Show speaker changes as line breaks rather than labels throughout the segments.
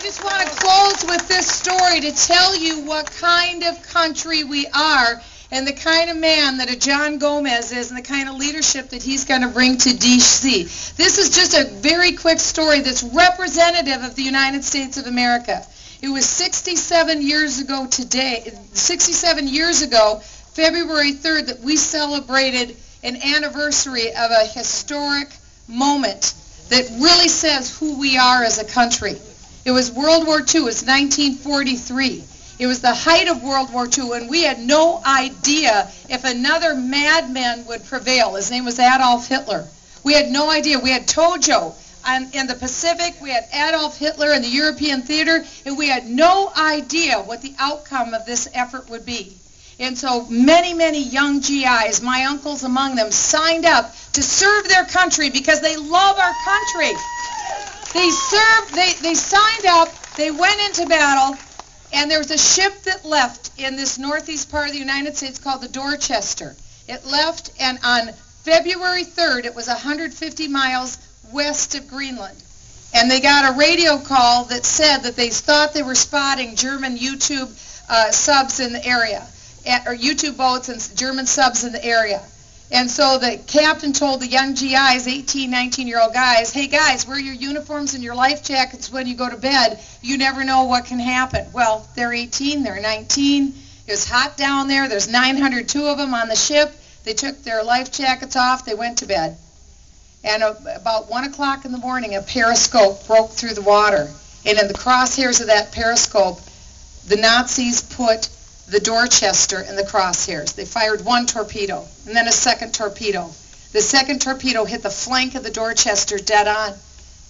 just want to close with this story to tell you what kind of country we are and the kind of man that a John Gomez is and the kind of leadership that he's going to bring to D.C. This is just a very quick story that's representative of the United States of America. It was 67 years ago today, February 3rd, that we celebrated an anniversary of a historic moment that really says who we are as a country. It was World War II. It was 1943. It was the height of World War II, and we had no idea if another madman would prevail. His name was Adolf Hitler. We had no idea. We had Tojo in the Pacific. We had Adolf Hitler in the European theater, and we had no idea what the outcome of this effort would be. And so many, many young GIs, my uncles among them, signed up to serve their country because they love our country. They signed up, they went into battle, and there was a ship that left in this northeast part of the United States called the Dorchester. It left, and on February 3rd, it was 150 miles west of Greenland. And they got a radio call that said that they thought they were spotting German U-2 subs in the area, or U-2 boats and German subs in the area. And so the captain told the young GIs, 18, 19-year-old guys, hey guys, wear your uniforms and your life jackets when you go to bed. You never know what can happen. Well, they're 18, they're 19. It was hot down there. There's 902 of them on the ship. They took their life jackets off. They went to bed. And about 1 o'clock in the morning, a periscope broke through the water. And in the crosshairs of that periscope, the Nazis put the Dorchester in the crosshairs. They fired one torpedo and then a second torpedo. The second torpedo hit the flank of the Dorchester dead on,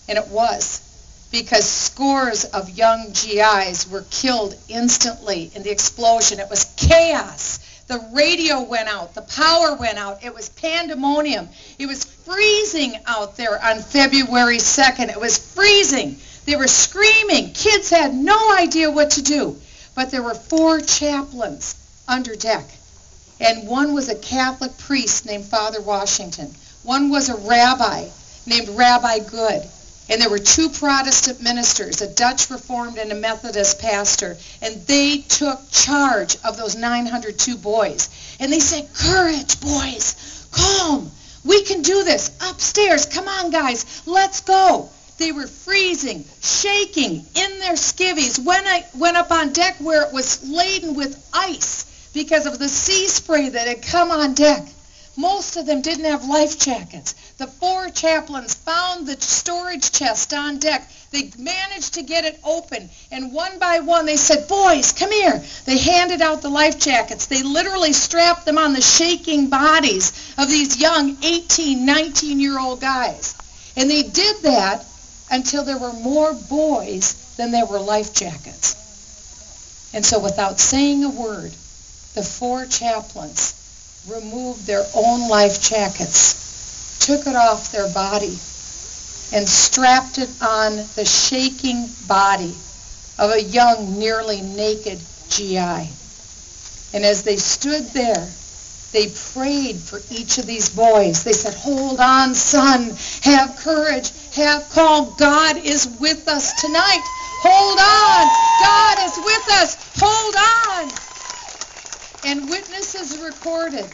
and it was, because scores of young GIs were killed instantly in the explosion. It was chaos. The radio went out. The power went out. It was pandemonium. It was freezing out there on February 2nd. It was freezing. They were screaming. Kids had no idea what to do. But there were 4 chaplains under deck. And one was a Catholic priest named Father Washington. One was a rabbi named Rabbi Good. And there were 2 Protestant ministers, a Dutch Reformed and a Methodist pastor. And they took charge of those 902 boys. And they said, courage, boys, calm. We can do this. Upstairs, come on, guys, let's go. They were freezing, shaking in their skivvies. When I went up on deck where it was laden with ice because of the sea spray that had come on deck, most of them didn't have life jackets. The 4 chaplains found the storage chest on deck. They managed to get it open, and one by one they said, boys, come here. They handed out the life jackets. They literally strapped them on the shaking bodies of these young 18, 19-year-old guys. And they did that until there were more boys than there were life jackets. And so without saying a word, the 4 chaplains removed their own life jackets, took it off their body, and strapped it on the shaking body of a young, nearly naked GI. And as they stood there, they prayed for each of these boys. They said, hold on, son. Have courage. Have calm. God is with us tonight. Hold on. God is with us. Hold on. And witnesses recorded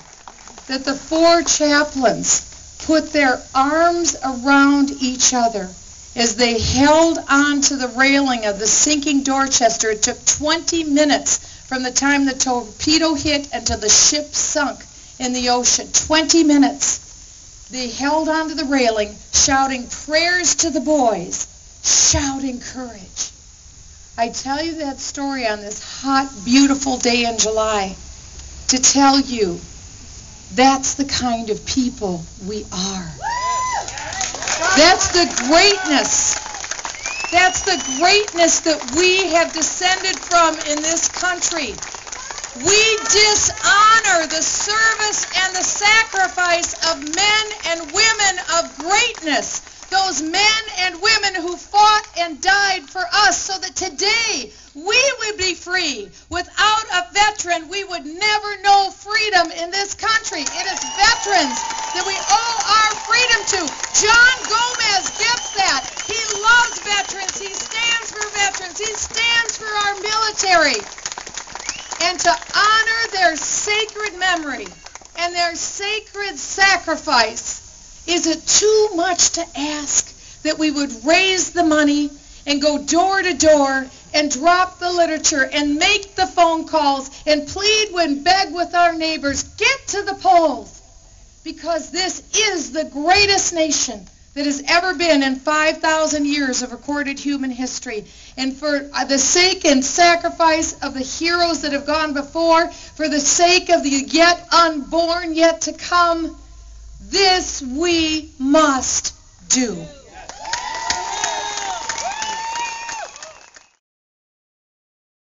that the 4 chaplains put their arms around each other as they held on to the railing of the sinking Dorchester. It took 20 minutes from the time the torpedo hit until the ship sunk in the ocean. 20 minutes. They held onto the railing, shouting prayers to the boys, shouting courage. I tell you that story on this hot, beautiful day in July to tell you that's the kind of people we are. That's the greatness. That's the greatness that we have descended from in this country. We dishonor the service and the sacrifice of men and women of greatness, those men and women who fought and died for us so that today we would be free. Without a veteran, we would never know freedom in this country. It is veterans that we owe our freedom to. John Gomez gets that. He loves veterans. He stands for veterans. veterans. He stands for our military. And to honor their sacred memory and their sacred sacrifice, is it too much to ask that we would raise the money and go door to door and drop the literature and make the phone calls and plead and beg with our neighbors, get to the polls, because this is the greatest nation that has ever been in 5,000 years of recorded human history. And for the sake and sacrifice of the heroes that have gone before, for the sake of the yet unborn, yet to come, this we must do.